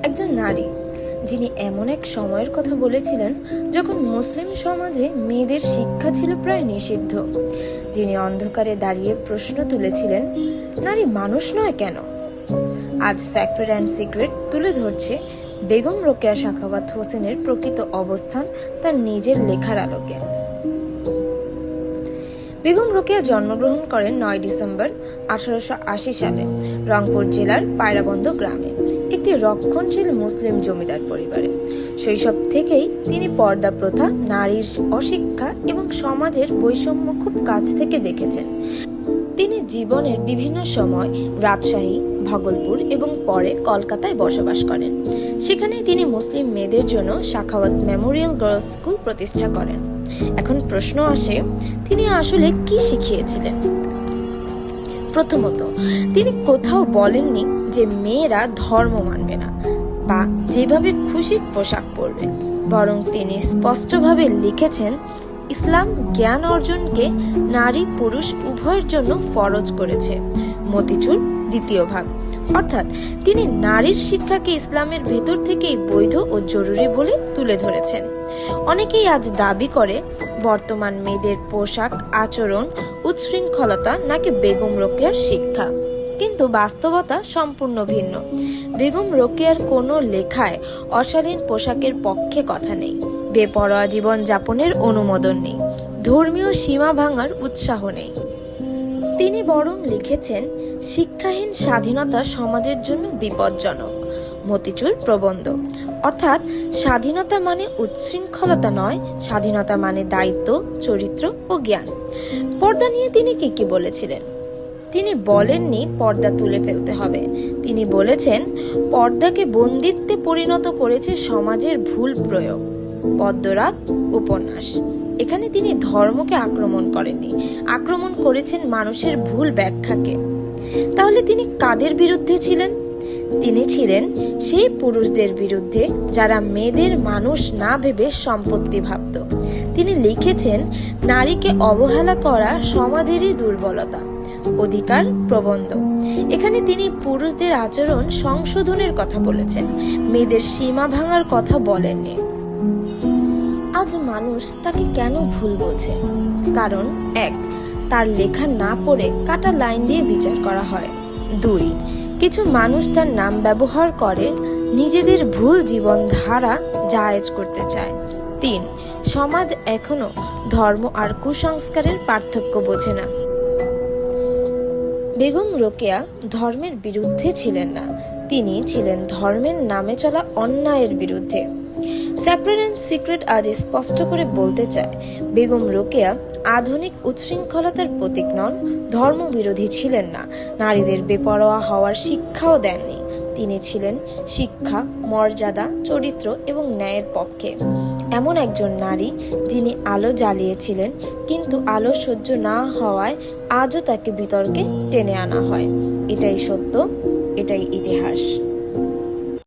একজন নারী যিনি এমন এক সময়ের কথা বলেছিলেন যখন মুসলিম সমাজে মেয়েদের শিক্ষা ছিল প্রায় নিষিদ্ধ, যিনি অন্ধকারে দাঁড়িয়ে প্রশ্ন তুলেছিলেন, নারী মানুষ নয় কেন? আজ সেক্রেট অ্যান্ড সিক্রেট তুলে ধরছে বেগম রোকেয়া সাখাওয়াত হোসেনের প্রকৃত অবস্থান তার নিজের লেখার আলোকে। বেগম রোকেয়া জন্মগ্রহণ করেন 9 ডিসেম্বর 1880 সালে রংপুর জেলার পায়রাবন্দ গ্রামে একটি রক্ষণশীল মুসলিম জমিদার পরিবারে। শৈশব থেকেই তিনি পর্দা প্রথা, নারীর অশিক্ষা এবং সমাজের বৈষম্য খুব কাছ থেকে দেখেছেন। তিনি জীবনের বিভিন্ন সময় রাজশাহী, ভাগলপুর এবং পরে কলকাতায় বসবাস করেন। সেখানে তিনি মুসলিম মেয়েদের জন্য সাখাওয়াত মেমোরিয়াল গার্লস স্কুল প্রতিষ্ঠা করেন। এখন প্রশ্ন আসে, তিনি আসলে কি শিখিয়েছিলেন? প্রথমত, তিনি কোথাও বলেননি যে মেয়েরা ধর্ম মানবে না বা যেভাবে খুশি পোশাক পরবে, বরং তিনি স্পষ্টভাবে লিখেছেন, ইসলাম জ্ঞান অর্জনকে নারী পুরুষ উভয়ের জন্য ফরজ করেছে। মতিচুর 2 ভাগ। অর্থাৎ তিনি নারীর শিক্ষাকে ইসলামের ভেতর থেকেই বৈধ ও জরুরি বলে তুলে ধরেছেন। অনেকেই আজ দাবি করে বর্তমান মেয়েদের পোশাক, আচরণ, উচ্ছৃঙ্খলতা নাকি বেগম রোকেয়ার শিক্ষা, কিন্তু বাস্তবতা সম্পূর্ণ ভিন্ন। বেগম রোকেয়ার কোনো লেখায় অশালীন পোশাকের পক্ষে কথা নেই, বেপরোয়া জীবন যাপনের অনুমোদন নেই, ধর্মীয় সীমা ভাঙার উৎসাহ নেই। তিনি বরং লিখেছেন, শিক্ষাহীন স্বাধীনতা সমাজের জন্য বিপজ্জনক। মতিচুর প্রবন্ধ। অর্থাৎ স্বাধীনতা মানে উচ্ছৃঙ্খলতা নয়, স্বাধীনতা মানে দায়িত্ব, চরিত্র ও জ্ঞান। পর্দা নিয়ে তিনি কি বলেছিলেন? তিনি বলেননি পর্দা তুলে ফেলতে হবে। তিনি বলেছেন, পর্দাকে বন্দিত্বে পরিণত করেছে সমাজের ভুল প্রয়োগ। পদ্মরাগ উপন্যাস। এখানে তিনি ধর্মকে আক্রমণ করেননি, আক্রমণ করেছেন মানুষের ভুল ব্যাখ্যাকে। তাহলে তিনি কাদের বিরুদ্ধে ছিলেন? তিনি ছিলেন সেই পুরুষদের বিরুদ্ধে যারা মেয়েদের মানুষ না ভেবে সম্পত্তি ভাবত। তিনি লিখেছেন, নারীকে অবহেলা করা সমাজেরই দুর্বলতা। অধিকার প্রবন্ধ। এখানে তিনি পুরুষদের আচরণ সংশোধনের কথা বলেছেন, মেয়েদের সীমা ভাঙার কথা বলেননি। আজ মানুষ তাকে কেন ভুল বোঝে? কারণ 1, তার লেখা না পড়ে কাটা লাইন দিয়ে বিচার করা হয়। 2, কিছু মানুষ তার নাম ব্যবহার করে নিজেদের ভুল জীবনধারা জায়েজ করতে চায়। 3, সমাজ এখনো ধর্ম আর কুসংস্কারের পার্থক্য বোঝে না। বেগম রোকেয়া ধর্মের বিরুদ্ধে ছিলেন না, তিনি ছিলেন ধর্মের নামে চলা অন্যায়ের বিরুদ্ধে। সেক্রেট অ্যান্ড সিক্রেট আজ স্পষ্ট করে বলতে চায়, বেগম রোকেয়া আধুনিক উচ্ছৃঙ্খলতার প্রতীক নন, ধর্মবিরোধী ছিলেন না, নারীদের বেপরোয়া হওয়ার শিক্ষাও দেননি। তিনি ছিলেন শিক্ষা, মর্যাদা, চরিত্র এবং ন্যায়ের পক্ষে। এমন একজন নারী যিনি আলো জ্বালিয়েছিলেন, কিন্তু আলো সহ্য না হওয়ায় আজও তাকে বিতর্কে টেনে আনা হয়। এটাই সত্য, এটাই ইতিহাস।